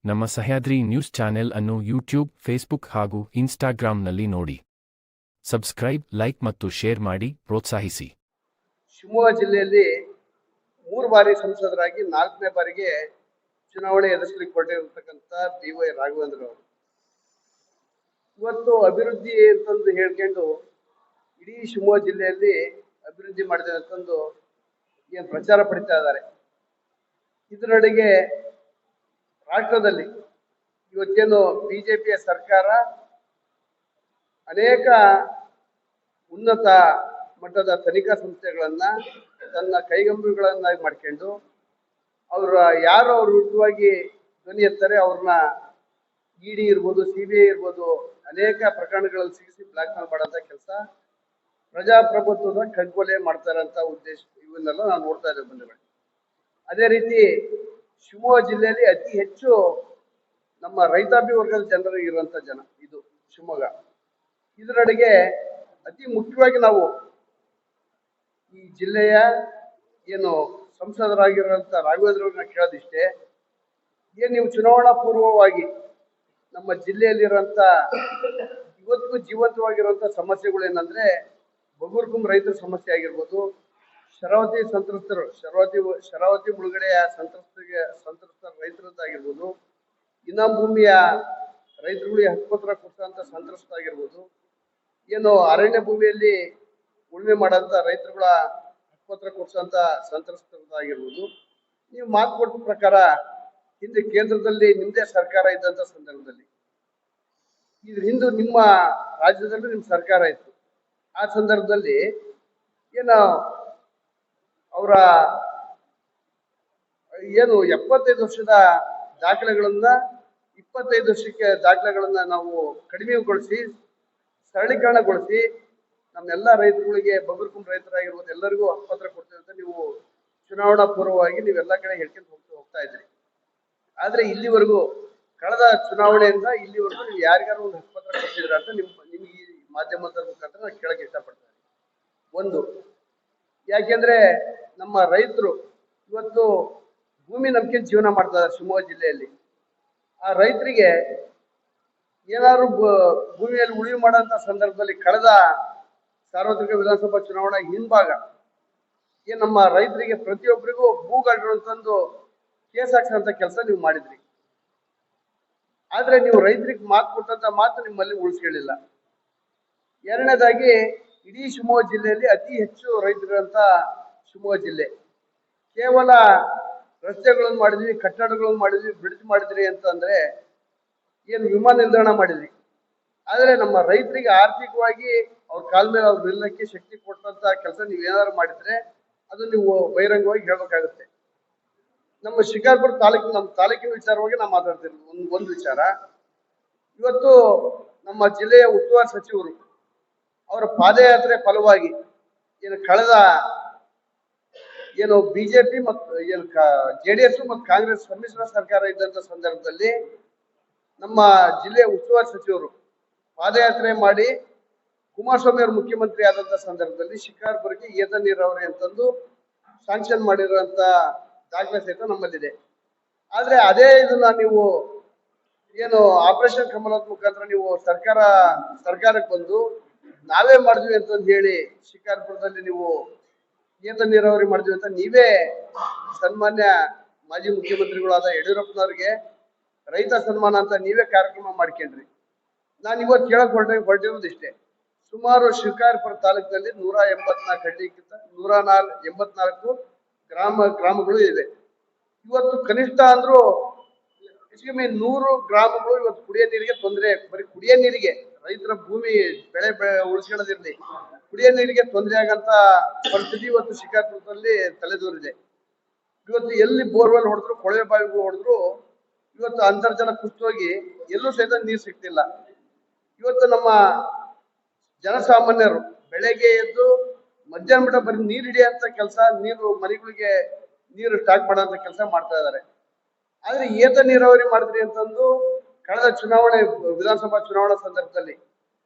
ನಮ್ಮ Sahyadri news channel ಅನ್ನು YouTube, Facebook ಹಾಗೂ ಇನ್ಸ್ಟಾಗ್ರಾಂನಲ್ಲಿ ನೋಡಿ. ಸಬ್ಸ್ಕ್ರೈಬ್, ಲೈಕ್ ಮತ್ತು ಶೇರ್ ಮಾಡಿ ಪ್ರೋತ್ಸಾಹಿಸಿ. ಶಿವಮೊಗ್ಗ ಜಿಲ್ಲೆಯಲ್ಲಿ 3 ಬಾರಿ ಸಂಸದರಾಗಿ 4ನೇ ಬಾರಿಗೆ ಚುನಾವಣೆ ಎದುರಿಸಲಿಕ್ಕೆ ಹೊರಟಿರತಕ್ಕಂಥ ಬಿ.ವೈ. ರಾಘವೇಂದ್ರ ಅವರು ಇವತ್ತು ಅಭಿವೃದ್ಧಿ ಅಂತಂದು ಹೇಳ್ಕೊಂಡು ಇಡೀ ಶಿವಮೊಗ್ಗ ಜಿಲ್ಲೆಯಲ್ಲಿ ಅಭಿವೃದ್ಧಿ ಮಾಡಿದೆ ಅಂತಂದು ಏನು ಪ್ರಚಾರ ಪಡಿತಾ ಇದ್ದಾರೆ. ಇದರೊಳಗೆ ರಾಷ್ಟ್ರದಲ್ಲಿ ಇವತ್ತೇನು ಬಿಜೆಪಿಯ ಸರ್ಕಾರ ಅನೇಕ ಉನ್ನತ ಮಟ್ಟದ ತನಿಖಾ ಸಂಸ್ಥೆಗಳನ್ನ ತನ್ನ ಕೈಗೊಂಬೆಗಳನ್ನಾಗಿ ಮಾಡ್ಕೊಂಡು ಯಾರು ಅವ್ರ ವಿರುದ್ಧವಾಗಿ ಧ್ವನಿ ಎತ್ತಾರೆ ಅವ್ರನ್ನ ಇಡಿ ಇರ್ಬೋದು, CBI ಇರ್ಬೋದು, ಅನೇಕ ಪ್ರಕರಣಗಳಲ್ಲಿ ಸಿಗಿಸಿ ಬ್ಲಾಕ್ ಮೇಲ್ ಮಾಡೋಂಥ ಕೆಲಸ, ಪ್ರಜಾಪ್ರಭುತ್ವದ ಕಗ್ಗೊಲೆ ಮಾಡ್ತಾರೆ ಅಂತ ಉದ್ದೇಶ ಇವನ್ನೆಲ್ಲ ನಾವು ನೋಡ್ತಾ ಇದ್ದೇವೆ ಬಂಧುಗಳು. ಅದೇ ರೀತಿ ಶಿವಮೊಗ್ಗ ಜಿಲ್ಲೆಯಲ್ಲಿ ಅತಿ ಹೆಚ್ಚು ನಮ್ಮ ರೈತಾಪಿ ವರ್ಗದ ಜನರಿಗೆ ಇರುವಂತ ಜನ ಇದು ಶಿವಮೊಗ್ಗ. ಇದರೊಳಗೆ ಅತಿ ಮುಖ್ಯವಾಗಿ ನಾವು ಈ ಜಿಲ್ಲೆಯ ಏನು ಸಂಸದರಾಗಿರುವಂತ ರಾಘವೇಂದ್ರ ಅವ್ರನ್ನ ಕೇಳೋದಿಷ್ಟೇ, ಏನ್ ನೀವು ಚುನಾವಣಾ ಪೂರ್ವವಾಗಿ ನಮ್ಮ ಜಿಲ್ಲೆಯಲ್ಲಿರುವಂತ ಇವತ್ತಿಗೂ ಜೀವಂತವಾಗಿರುವಂತ ಸಮಸ್ಯೆಗಳು ಏನಂದ್ರೆ ಬಗೂರ್ಗುಂ ರೈತರ ಸಮಸ್ಯೆ ಆಗಿರ್ಬೋದು, ಶರಾವತಿ ಸಂತ್ರಸ್ತರು ಶರಾವತಿ ಮುಳುಗಡೆಯ ಸಂತ್ರಸ್ತ ರೈತರದ್ದಾಗಿರ್ಬೋದು, ಇನಾಮ್ ಭೂಮಿಯ ರೈತರುಗಳಿಗೆ ಹಕ್ಕುಪತ್ರ ಕೊಟ್ಟಂತ ಸಂತ್ರಸ್ತ ಆಗಿರ್ಬೋದು, ಏನು ಅರಣ್ಯ ಭೂಮಿಯಲ್ಲಿ ಉಳುಮೆ ಮಾಡಂತ ರೈತರುಗಳ ಹಕ್ಕುಪತ್ರ ಕೊಡಿಸಂತ ಸಂತ್ರಸ್ತರದ್ದಾಗಿರ್ಬೋದು. ನೀವು ಮಾತು ಕೊಟ್ಟ ಪ್ರಕಾರ ಹಿಂದೆ ಕೇಂದ್ರದಲ್ಲಿ ನಿಮ್ದೇ ಸರ್ಕಾರ ಇದ್ದಂತ ಸಂದರ್ಭದಲ್ಲಿ, ಇದ್ರ ಹಿಂದೆ ನಿಮ್ಮ ರಾಜ್ಯದಲ್ಲೂ ನಿಮ್ ಸರ್ಕಾರ ಇತ್ತು. ಆ ಸಂದರ್ಭದಲ್ಲಿ ಏನು ಅವರ 75 ವರ್ಷದ ದಾಖಲೆಗಳನ್ನ 25 ವರ್ಷಕ್ಕೆ ದಾಖಲೆಗಳನ್ನ ನಾವು ಕಡಿಮೆಗೊಳಿಸಿ ಸರಳೀಕರಣಗೊಳಿಸಿ ನಮ್ಮೆಲ್ಲ ರೈತರುಗಳಿಗೆ ಬಗರ್ಕುಂ ರೈತರಾಗಿರ್ಬೋದು ಎಲ್ಲರಿಗೂ ಹಕ್ಕುಪತ್ರ ಕೊಡ್ತೀವಿ ಅಂತ ನೀವು ಚುನಾವಣಾ ಪೂರ್ವವಾಗಿ ನೀವೆಲ್ಲ ಕಡೆ ಹೇಳ್ಕೊಂಡು ಹೋಗ್ತಾ ಇದ್ರಿ. ಆದ್ರೆ ಇಲ್ಲಿವರೆಗೂ ಕಳೆದ ಚುನಾವಣೆಯಿಂದ ಇಲ್ಲಿವರೆಗೂ ನೀವು ಯಾರಿಗಾರು ಒಂದು ಹಕ್ಕುಪತ್ರ ಕೊಡ್ತಿದ್ರ ಅಂತ ನಿಮ್ಗೆ ಈ ಮಾಧ್ಯಮದ ಮುಖಾಂತರ ನಾನು ಕೇಳಕ್ಕೆ ಇಷ್ಟಪಡ್ತೇನೆ. ಒಂದು, ಯಾಕೆಂದ್ರೆ ನಮ್ಮ ರೈತರು ಇವತ್ತು ಭೂಮಿ ನಂಬಿಕೆ ಜೀವನ ಮಾಡ್ತಾ ಇದ್ದಾರೆ ಶಿವಮೊಗ್ಗ ಜಿಲ್ಲೆಯಲ್ಲಿ. ಆ ರೈತರಿಗೆ ಏನಾದ್ರು ಭೂಮಿಯಲ್ಲಿ ಉಳಿವು ಮಾಡೋಂಥ ಸಂದರ್ಭದಲ್ಲಿ ಕಳೆದ ಸಾರ್ವತ್ರಿಕ ವಿಧಾನಸಭಾ ಚುನಾವಣಾ ಹಿಂಭಾಗ ನಮ್ಮ ರೈತರಿಗೆ ಪ್ರತಿಯೊಬ್ಬರಿಗೂ ಭೂಗಳ್ಳರು ಅಂತಂದು ಕೇಸ್ ಹಾಕ್ಸಂತ ಕೆಲಸ ನೀವು ಮಾಡಿದ್ರಿ. ಆದ್ರೆ ನೀವು ರೈತರಿಗೆ ಮಾತು ಕೊಟ್ಟಂತ ಮಾತು ನಿಮ್ಮಲ್ಲಿ ಉಳಿಸ್ಕೊಳ್ಳಿಲ್ಲ. ಎರಡನೇದಾಗಿ ಇಡೀ ಶಿವಮೊಗ್ಗ ಜಿಲ್ಲೆಯಲ್ಲಿ ಅತಿ ಹೆಚ್ಚು ರೈತರಂತ ಶಿವಮೊಗ್ಗ ಜಿಲ್ಲೆ. ಕೇವಲ ರಸ್ತೆಗಳನ್ನು ಮಾಡಿದ್ವಿ, ಕಟ್ಟಡಗಳನ್ನು ಮಾಡಿದ್ವಿ, ಬ್ರಿಡ್ಜ್ ಮಾಡಿದ್ರಿ ಅಂತಂದ್ರೆ ಏನು ವಿಮಾನ ನಿಲ್ದಾಣ ಮಾಡಿದ್ವಿ. ಆದ್ರೆ ನಮ್ಮ ರೈತರಿಗೆ ಆರ್ಥಿಕವಾಗಿ ಅವ್ರ ಕಾಲ ಮೇಲೆ ಅವ್ರು ನಿಲ್ಲಕ್ಕೆ ಶಕ್ತಿ ಕೊಟ್ಟಂತ ಕೆಲಸ ನೀವೇನಾದ್ರು ಮಾಡಿದ್ರೆ ಅದು ನೀವು ಬಹಿರಂಗವಾಗಿ ಹೇಳ್ಬೇಕಾಗುತ್ತೆ. ನಮ್ಮ ಶಿಕಾರ್ಪುರ ನಮ್ಮ ತಾಲೂಕಿನ ವಿಚಾರವಾಗಿ ನಾವು ಮಾತಾಡ್ತೀವಿ. ಒಂದು ವಿಚಾರ, ಇವತ್ತು ನಮ್ಮ ಜಿಲ್ಲೆಯ ಉಸ್ತುವಾರಿ ಸಚಿವರು ಅವರ ಪಾದಯಾತ್ರೆ ಫಲವಾಗಿ ಕಳೆದ ಬಿಜೆಪಿ ಮತ್ತು JDS ಮತ್ತು ಕಾಂಗ್ರೆಸ್ ಸಮ್ಮಿಶ್ರ ಸರ್ಕಾರ ಇದ್ದಂತ ಸಂದರ್ಭದಲ್ಲಿ ನಮ್ಮ ಜಿಲ್ಲೆಯ ಉಸ್ತುವಾರಿ ಸಚಿವರು ಪಾದಯಾತ್ರೆ ಮಾಡಿ ಕುಮಾರಸ್ವಾಮಿ ಅವರು ಮುಖ್ಯಮಂತ್ರಿ ಆದಂತ ಸಂದರ್ಭದಲ್ಲಿ ಶಿಕಾರ್ಪುರಕ್ಕೆ ಏತ ನೀರಾವರಿ ಅಂತಂದು ಸ್ಯಾಂಕ್ಷನ್ ಮಾಡಿರುವಂತ ದಾಖಲೆ ಸಹಿತ ನಮ್ಮಲ್ಲಿದೆ. ಆದ್ರೆ ಅದೇ ಇದನ್ನ ನೀವು ಆಪರೇಷನ್ ಕಮಲದ ಮುಖಾಂತರ ನೀವು ಸರ್ಕಾರಕ್ಕೆ ಬಂದು ನಾವೇ ಮಾಡಿದ್ವಿ ಅಂತಂದು ಹೇಳಿ ಶಿಕಾರ್ಪುರದಲ್ಲಿ ನೀವು ಏತ ನೀರಾವರಿ ಮಾಡಿದ್ವಿ ಅಂತ ನೀವೇ ಸನ್ಮಾನ್ಯ ಮಾಜಿ ಮುಖ್ಯಮಂತ್ರಿಗಳಾದ ಯಡಿಯೂರಪ್ಪನವ್ರಿಗೆ ರೈತ ಸನ್ಮಾನ ಅಂತ ನೀವೇ ಕಾರ್ಯಕ್ರಮ ಮಾಡ್ಕೊಂಡ್ರಿ. ನಾನು ಇವತ್ತು ಕೇಳಕ್ ಹೊರಟಿರೋದು ಇಷ್ಟೇ, ಸುಮಾರು ಶಿಕಾರ್ಪುರ ತಾಲೂಕಿನಲ್ಲಿ 184 ಹಳ್ಳಿಗಿಂತ 184 ಗ್ರಾಮಗಳು ಇವೆ. ಇವತ್ತು ಕನಿಷ್ಠ ಅಂದ್ರೂ ಹೆಚ್ಚು 100 ಗ್ರಾಮಗಳು ಇವತ್ತು ಕುಡಿಯೋ ನೀರಿಗೆ ತೊಂದರೆ, ಬರೀ ಕುಡಿಯೋ ನೀರಿಗೆ, ರೈತರ ಭೂಮಿ ಬೆಳೆ ಉಳಿಸ್ಕೊಳ್ಳೋದಿರ್ಲಿ, ಕುಡಿಯೋ ನೀರಿಗೆ ತೊಂದರೆ ಆಗಂತ ಪರಿಸ್ಥಿತಿ ಇವತ್ತು ಶಿಕಾರ್ಪುರದಲ್ಲಿ ತಲೆದೂರಿದೆ. ಇವತ್ತು ಎಲ್ಲಿ ಬೋರ್ವೆಲ್ ಹೊಡೆದ್ರು, ಕೊಳವೆ ಬಾವಿಗಳು ಹೊಡೆದ್ರು ಇವತ್ತು ಅಂತರ್ಜಲ ಕುಸಿದೋಗಿ ಎಲ್ಲೂ ಸಹಿತ ನೀರು ಸಿಗ್ತಿಲ್ಲ. ಇವತ್ತು ನಮ್ಮ ಜನಸಾಮಾನ್ಯರು ಬೆಳಗ್ಗೆ ಎದ್ದು ಮಧ್ಯಾಹ್ನ ಬಿಟ್ಟ ಬರೀ ನೀರು ಹಿಡಿಯಂತ ಕೆಲಸ, ಮನೆಗಳಿಗೆ ನೀರು ಸ್ಟಾಕ್ ಮಾಡೋಂಥ ಕೆಲಸ ಮಾಡ್ತಾ ಇದ್ದಾರೆ. ಆದ್ರೆ ಏತ ನೀರಾವರಿ ಮಾಡಿದ್ರಿ ಅಂತಂದು ಕಳೆದ ವಿಧಾನಸಭಾ ಚುನಾವಣಾ ಸಂದರ್ಭದಲ್ಲಿ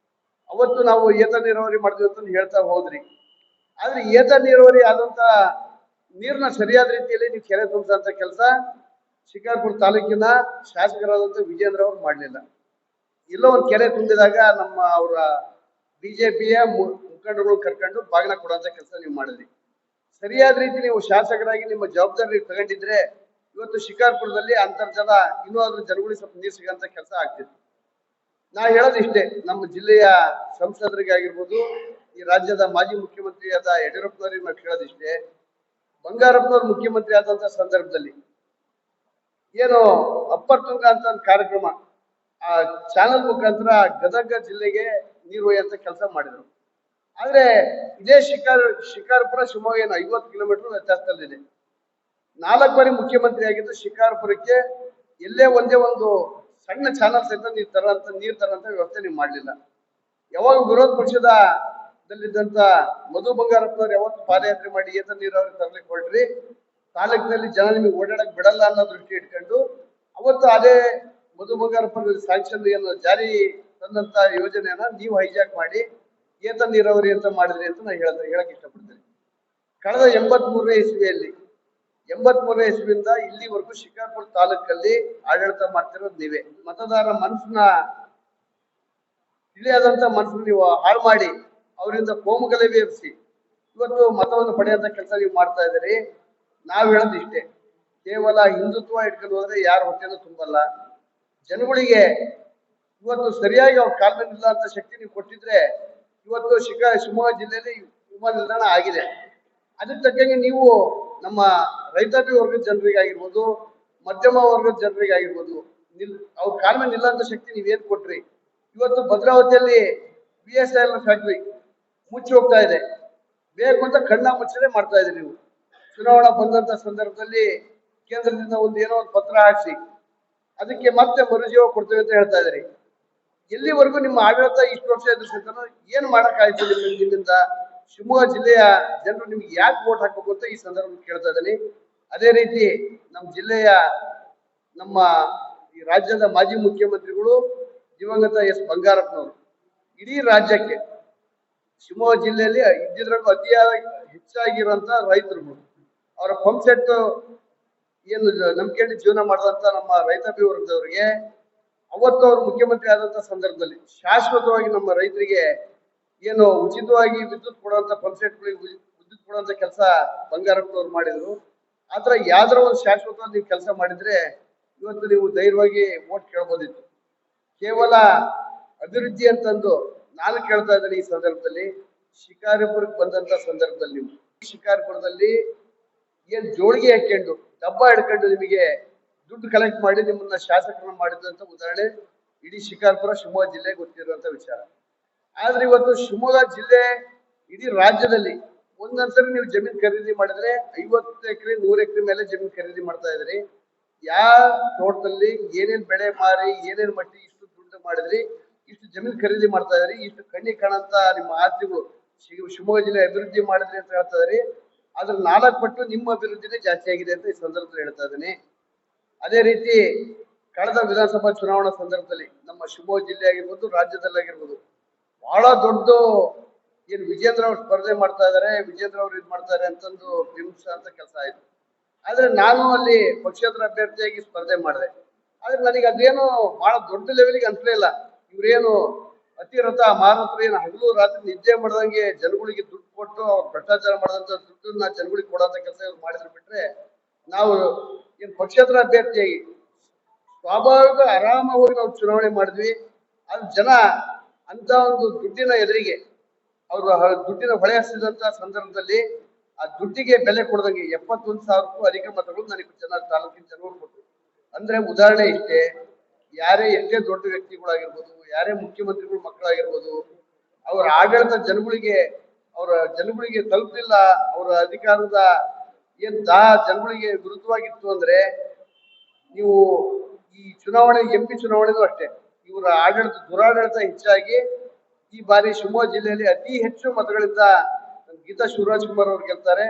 ಅವತ್ತು ನಾವು ಏತ ನೀರಾವರಿ ಮಾಡಿದ್ವಿ ಅಂತ ಹೇಳ್ತಾ ಹೋದ್ರಿ. ಆದ್ರೆ ಏತ ನೀರಾವರಿ ಆದಂತ ನೀರನ್ನ ಸರಿಯಾದ ರೀತಿಯಲ್ಲಿ ನೀವು ಕೆರೆ ತುಂಬಿಸಂತ ಕೆಲಸ ಶಿಕಾರ್ಪುರ ತಾಲೂಕಿನ ಶಾಸಕರಾದಂತ ವಿಜೇಂದ್ರ ಅವರು ಮಾಡಲಿಲ್ಲ. ಎಲ್ಲೋ ಒಂದು ಕೆರೆ ತುಂಬಿದಾಗ ನಮ್ಮ ಅವರ ಬಿಜೆಪಿಯ ಮುಖಂಡರುಗಳು ಕರ್ಕೊಂಡು ಬಾಗಿನ ಕೊಡುವಂತ ಕೆಲಸ ನೀವು ಮಾಡಿದ್ರಿ. ಸರಿಯಾದ ರೀತಿ ನೀವು ಶಾಸಕರಾಗಿ ನಿಮ್ಮ ಜವಾಬ್ದಾರಿ ತಗೊಂಡಿದ್ರೆ ಇವತ್ತು ಶಿಕಾರ್ಪುರದಲ್ಲಿ ಅಂತರ್ಜಲ ಇನ್ನೂ ಆದ್ರೂ ಜನಗಳಿಗೆ ಸ್ವಲ್ಪ ನೀರು ಸಿಗಂತ ಕೆಲಸ ಆಗ್ತಿತ್ತು. ನಾ ಹೇಳೋದಿಷ್ಟೇ, ನಮ್ಮ ಜಿಲ್ಲೆಯ ಸಂಸದರಿಗಾಗಿರ್ಬೋದು, ಈ ರಾಜ್ಯದ ಮಾಜಿ ಮುಖ್ಯಮಂತ್ರಿಯಾದ ಯಡಿಯೂರಪ್ಪನವರಿಗೆ ನಾವು ಕೇಳೋದಿಷ್ಟೇ, ಬಂಗಾರಪ್ಪನವರು ಮುಖ್ಯಮಂತ್ರಿ ಆದಂತ ಸಂದರ್ಭದಲ್ಲಿ ಏನು ಅಪ್ಪರ್ ತುಂಗ ಅಂತ ಒಂದು ಕಾರ್ಯಕ್ರಮ ಆ ಚಾನಲ್ ಮುಖಾಂತರ ಗದಗ ಜಿಲ್ಲೆಗೆ ನೀರು ಒಯ್ಯಂತ ಕೆಲಸ ಮಾಡಿದ್ರು. ಆದ್ರೆ ಇದೇ ಶಿಕಾರ್ಪುರ ಶಿವಮೊಗ್ಗ ಏನು 50 ಕಿಲೋಮೀಟರ್ ವ್ಯತ್ಯಾಸದಲ್ಲಿದೆ. 4 ಬಾರಿ ಮುಖ್ಯಮಂತ್ರಿ ಆಗಿದ್ದು ಶಿಕಾರ್ಪುರಕ್ಕೆ ಎಲ್ಲೇ ಒಂದೇ ಒಂದು ಸಣ್ಣ ಚಾನಲ್ ಸಹಿತ ನೀರು ತರಂತ ವ್ಯವಸ್ಥೆ ನೀವು ಮಾಡಲಿಲ್ಲ. ಯಾವಾಗ ವಿರೋಧ ಪಕ್ಷದಲ್ಲಿದ್ದಂತ ಮಧು ಬಂಗಾರಪ್ಪನವ್ರು ಯಾವತ್ತು ಪಾದಯಾತ್ರೆ ಮಾಡಿ ಏತ ನೀರಾವರಿ ತರಲಿಕ್ಕೆ ಹೊರಟ್ರಿ, ತಾಲೂಕಿನಲ್ಲಿ ಜನ ನಿಮಗೆ ಓಡಾಡಕ್ ಬಿಡಲ್ಲ ಅನ್ನೋ ದೃಷ್ಟಿ ಇಟ್ಕೊಂಡು ಅವತ್ತು ಅದೇ ಮಧು ಬಂಗಾರಪ್ಪನ ಸ್ಯಾಂಕ್ಷನ್ ಏನು ಜಾರಿ ತಂದಂತ ಯೋಜನೆಯನ್ನ ನೀವು ಹೈಜಾಕ್ ಮಾಡಿ ಏತ ನೀರಾವರಿ ಅಂತ ಮಾಡಿದ್ರಿ ಅಂತ ನಾನು ಹೇಳಕ್ ಇಷ್ಟಪಡ್ತೇನೆ. ಕಳೆದ 83ನೇ ಇಸ್ವಿಯಲ್ಲಿ 83ನೇ ಇಸ್ವಿಯಿಂದ ಇಲ್ಲಿವರೆಗೂ ಶಿಕಾರ್ಪುರ ತಾಲೂಕಲ್ಲಿ ಆಡಳಿತ ಮಾಡ್ತಿರೋದು ನೀವೇ. ಮತದಾರರ ಮನಸ್ಸನ್ನ ತಿಳಿಯಾದಂತ ಮನಸ್ಸನ್ನು ನೀವು ಹಾಳು ಮಾಡಿ ಅವರಿಂದ ಕೋಮುಗಲಭೆ ಎಬ್ಬಿಸಿ ಇವತ್ತು ಮತವನ್ನು ಪಡೆಯುವಂತ ಕೆಲಸ ನೀವು ಮಾಡ್ತಾ ಇದ್ದೀರಿ. ನಾವ್ ಹೇಳೋದು ಇಷ್ಟೇ, ಕೇವಲ ಹಿಂದುತ್ವ ಇಟ್ಕೊಂಡು ಹೋದ್ರೆ ಯಾರ ಹೊಟ್ಟೆನೂ ತುಂಬಲ್ಲ. ಜನಗಳಿಗೆ ಇವತ್ತು ಸರಿಯಾಗಿ ಅವ್ರ ಕಾಲ ಮೇಲೆ ನಿಲ್ಲುವಂತ ಶಕ್ತಿ ನೀವು ಕೊಟ್ಟಿದ್ರೆ ಇವತ್ತು ಶಿವಮೊಗ್ಗ ಜಿಲ್ಲೆಯಲ್ಲಿ ವಿಮಾನ ನಿಲ್ದಾಣ ಆಗಿದೆ. ಅದಕ್ಕೆ ತಕ್ಕಂಗೆ ನೀವು ನಮ್ಮ ರೈತಾಪಿ ವರ್ಗದ ಜನರಿಗಾಗಿರ್ಬೋದು, ಮಧ್ಯಮ ವರ್ಗದ ಜನರಿಗಾಗಿರ್ಬೋದು, ಅವ್ರ ಕಾಲ ಮೇಲೆ ನಿಲ್ಲುವಂತ ಶಕ್ತಿ ನೀವೇನ್ ಕೊಟ್ರಿ. ಇವತ್ತು ಭದ್ರಾವತಿಯಲ್ಲಿ BSIL ಫ್ಯಾಕ್ಟ್ರಿ ಮುಚ್ಚಿ ಹೋಗ್ತಾ ಇದೆ. ಬೇಕು ಅಂತ ಕಣ್ಣ ಮುಚ್ಚನೆ ಮಾಡ್ತಾ ಇದ್ರಿ ನೀವು. ಚುನಾವಣಾ ಬಂದಂತ ಸಂದರ್ಭದಲ್ಲಿ ಕೇಂದ್ರದಿಂದ ಏನೋ ಒಂದು ಪತ್ರ ಹಾಕಿಸಿ ಅದಕ್ಕೆ ಮತ್ತೆ ಮರುಜೀವ ಕೊಡ್ತೇವೆ ಅಂತ ಹೇಳ್ತಾ ಇದ್ರಿ. ಎಲ್ಲಿವರೆಗೂ ನಿಮ್ಮ ಆಡಳಿತ ಇಷ್ಟು ವರ್ಷ ಎದುರಿಸಿದ್ರು ಏನ್ ಮಾಡಕ್ಕಾಯ್ತು ನಿಮ್ಮಿಂದ? ಶಿವಮೊಗ್ಗ ಜಿಲ್ಲೆಯ ಜನರು ನಿಮ್ಗೆ ಯಾಕೆ ವೋಟ್ ಹಾಕ್ಬೇಕು ಅಂತ ಈ ಸಂದರ್ಭದಲ್ಲಿ ಕೇಳ್ತಾ ಇದ್ದೀನಿ. ಅದೇ ರೀತಿ ನಮ್ಮ ಜಿಲ್ಲೆಯ ನಮ್ಮ ಈ ರಾಜ್ಯದ ಮಾಜಿ ಮುಖ್ಯಮಂತ್ರಿಗಳು ದಿವಂಗತ S ಬಂಗಾರಪ್ಪನವರು ಇಡೀ ರಾಜ್ಯಕ್ಕೆ ಶಿವಮೊಗ್ಗ ಜಿಲ್ಲೆಯಲ್ಲಿ ಇದ್ದಿದ್ರಲ್ಲೂ ಹೆಚ್ಚಾಗಿರುವಂತ ರೈತರುಗಳು ಅವರ ಪಂಪ್ ಸೆಟ್ ಏನು ನಂಬಿಕೆಯಲ್ಲಿ ಜೀವನ ಮಾಡಿದಂತ ನಮ್ಮ ರೈತಾಪಿ ವರ್ಗದವರಿಗೆ ಅವತ್ತು ಅವರು ಮುಖ್ಯಮಂತ್ರಿ ಆದಂತ ಸಂದರ್ಭದಲ್ಲಿ ಶಾಶ್ವತವಾಗಿ ನಮ್ಮ ರೈತರಿಗೆ ಏನು ಉಚಿತವಾಗಿ ವಿದ್ಯುತ್ ಕೊಡುವಂತ ಪಂಪ್ ಸೆಟ್ಗಳಿಗೆ ವಿದ್ಯುತ್ ಕೊಡುವಂತ ಕೆಲಸ ಬಂಗಾರಪ್ಪನವ್ರು ಮಾಡಿದ್ರು. ಆತರ ಯಾವ್ದಾರ ಒಂದು ಶಾಶ್ವತವಾಗಿ ನೀವು ಕೆಲಸ ಮಾಡಿದ್ರೆ ಇವತ್ತು ನೀವು ಧೈರ್ಯವಾಗಿ ವೋಟ್ ಕೇಳ್ಬೋದಿತ್ತು. ಕೇವಲ ಅಭಿವೃದ್ಧಿ ಅಂತಂದು ನಾನು ಕೇಳ್ತಾ ಇದ್ದೀನಿ. ಈ ಸಂದರ್ಭದಲ್ಲಿ ಶಿಕಾರಿಪುರಕ್ಕೆ ಬಂದಂತ ಸಂದರ್ಭದಲ್ಲಿ ನೀವು ಶಿಕಾರಿಪುರದಲ್ಲಿ ಏನ್ ಜೋಳಿಗೆ ಹಾಕೊಂಡು ಡಬ್ಬ ಹಿಡ್ಕೊಂಡು ನಿಮಗೆ ದುಡ್ಡು ಕಲೆಕ್ಟ್ ಮಾಡಿ ನಿಮ್ಮನ್ನ ಶಾಸಕರನ್ನ ಮಾಡಿದಂತ ಉದಾಹರಣೆ ಇಡೀ ಶಿಕಾರ್ಪುರ ಶಿವಮೊಗ್ಗ ಜಿಲ್ಲೆಗೆ ಗೊತ್ತಿರುವಂತ ವಿಚಾರ. ಆದ್ರೆ ಇವತ್ತು ಶಿವಮೊಗ್ಗ ಜಿಲ್ಲೆ ಇಡೀ ರಾಜ್ಯದಲ್ಲಿ ಒಂದೊಂದ್ಸರಿ ನೀವು ಜಮೀನ್ ಖರೀದಿ ಮಾಡಿದ್ರೆ 50 ಎಕರೆ 100 ಎಕರೆ ಮೇಲೆ ಜಮೀನ್ ಖರೀದಿ ಮಾಡ್ತಾ ಇದ್ರಿ. ಯಾವ ತೋಟದಲ್ಲಿ ಏನೇನ್ ಬೆಳೆ ಮಾರಿ ಏನೇನ್ ಮಟ್ಟಿ ಇಷ್ಟು ದುಡ್ಡು ಮಾಡಿದ್ರಿ, ಇಷ್ಟು ಜಮೀನ್ ಖರೀದಿ ಮಾಡ್ತಾ ಇದ್ರಿ, ಇಷ್ಟು ಕಣ್ಣಿಗೆ ಕಾಣಂತ ನಿಮ್ಮ ಆಸ್ತಿಗಳು ಶಿವಮೊಗ್ಗ ಜಿಲ್ಲೆ ಅಭಿವೃದ್ಧಿ ಮಾಡಿದ್ರಿ ಅಂತ ಹೇಳ್ತಾ ಇದ್ರಿ. ಅದ್ರ 4 ಪಟ್ಟು ನಿಮ್ಮ ಅಭಿವೃದ್ಧಿನೇ ಜಾಸ್ತಿ ಆಗಿದೆ ಅಂತ ಈ ಸಂದರ್ಭದಲ್ಲಿ ಹೇಳ್ತಾ ಇದ್ದೀನಿ. ಅದೇ ರೀತಿ ಕಳೆದ ವಿಧಾನಸಭಾ ಚುನಾವಣಾ ಸಂದರ್ಭದಲ್ಲಿ ನಮ್ಮ ಶಿವಮೊಗ್ಗ ಜಿಲ್ಲೆ ಆಗಿರ್ಬೋದು, ರಾಜ್ಯದಲ್ಲಿ ಆಗಿರ್ಬೋದು, ಬಹಳ ದೊಡ್ಡ ಏನು ವಿಜೇಂದ್ರ ಅವ್ರು ಸ್ಪರ್ಧೆ ಮಾಡ್ತಾ ಇದಾರೆ, ವಿಜೇಂದ್ರ ಅವ್ರು ಇದು ಮಾಡ್ತಾರೆ ಅಂತಂದು ಬಿಂಬಿಸ ಅಂತ ಕೆಲಸ ಆಯ್ತು. ಆದ್ರೆ ನಾನು ಅಲ್ಲಿ ಪಕ್ಷೇತರ ಅಭ್ಯರ್ಥಿಯಾಗಿ ಸ್ಪರ್ಧೆ ಮಾಡಿದೆ. ಆದ್ರೆ ನನಗೆ ಅದೇನು ಬಹಳ ದೊಡ್ಡ ಲೆವೆಲ್ಗೆ ಅನ್ಸಲೇ ಇಲ್ಲ. ಇವ್ರೇನು ಅತಿರಥ ಮಾರಥರು ಏನು ಹಗಲು ರಾತ್ರಿ ನಿದ್ದೆ ಮಾಡ್ದಂಗೆ ಜನಗಳಿಗೆ ದುಡ್ಡು ಕೊಟ್ಟು ಅವ್ರು ಭ್ರಷ್ಟಾಚಾರ ಮಾಡಿದಂತ ದುಡ್ಡನ್ನ ಜನಗಳಿಗೆ ಕೊಡೋಂತ ಕೆಲಸ ಇವ್ರು ಮಾಡಿದ್ರು ಬಿಟ್ರೆ, ನಾವು ಏನ್ ಪಕ್ಷೇತರ ಅಭ್ಯರ್ಥಿಯಾಗಿ ಸ್ವಾಭಾವಿಕ ಆರಾಮಾಗಿ ಹೋಗಿ ನಾವು ಚುನಾವಣೆ ಮಾಡಿದ್ವಿ. ಅದು ಜನ ಅಂತ ಒಂದು ದುಡ್ಡಿನ ಎದುರಿಗೆ ಅವರು ದುಡ್ಡಿನ ಹೊಳೆ ಹಸಿದಂತ ಸಂದರ್ಭದಲ್ಲಿ ಆ ದುಡ್ಡಿಗೆ ಬೆಲೆ ಕೊಡದಂಗೆ 71,000ಕ್ಕೂ ಅಧಿಕ ಮತಗಳು ನನಗೆ ತಾಲೂಕಿನ ಜನರು ಕೊಟ್ಟರು. ಅಂದ್ರೆ ಉದಾಹರಣೆ ಇಷ್ಟೇ, ಯಾರೇ ಎಷ್ಟೇ ದೊಡ್ಡ ವ್ಯಕ್ತಿಗಳಾಗಿರ್ಬೋದು, ಯಾರೇ ಮುಖ್ಯಮಂತ್ರಿಗಳು ಮಕ್ಕಳಾಗಿರ್ಬೋದು, ಅವರ ಆಡಳಿತ ಜನಗಳಿಗೆ ತಲುಪಲಿಲ್ಲ. ಅವರ ಅಧಿಕಾರದ ಏನ್ ಜನಗಳಿಗೆ ವಿರುದ್ಧವಾಗಿತ್ತು ಅಂದ್ರೆ, ನೀವು ಈ ಚುನಾವಣೆ MP ಚುನಾವಣೆಗೂ ಅಷ್ಟೇ ಇವರ ದುರಾಡಳಿತ ಹೆಚ್ಚಾಗಿ ಈ ಬಾರಿ ಶಿವಮೊಗ್ಗ ಜಿಲ್ಲೆಯಲ್ಲಿ ಅತಿ ಹೆಚ್ಚು ಮತಗಳಿಂದ ಗೀತಾ ಶಿವರಾಜ್ ಕುಮಾರ್ ಅವರು ಗೆಲ್ತಾರೆ.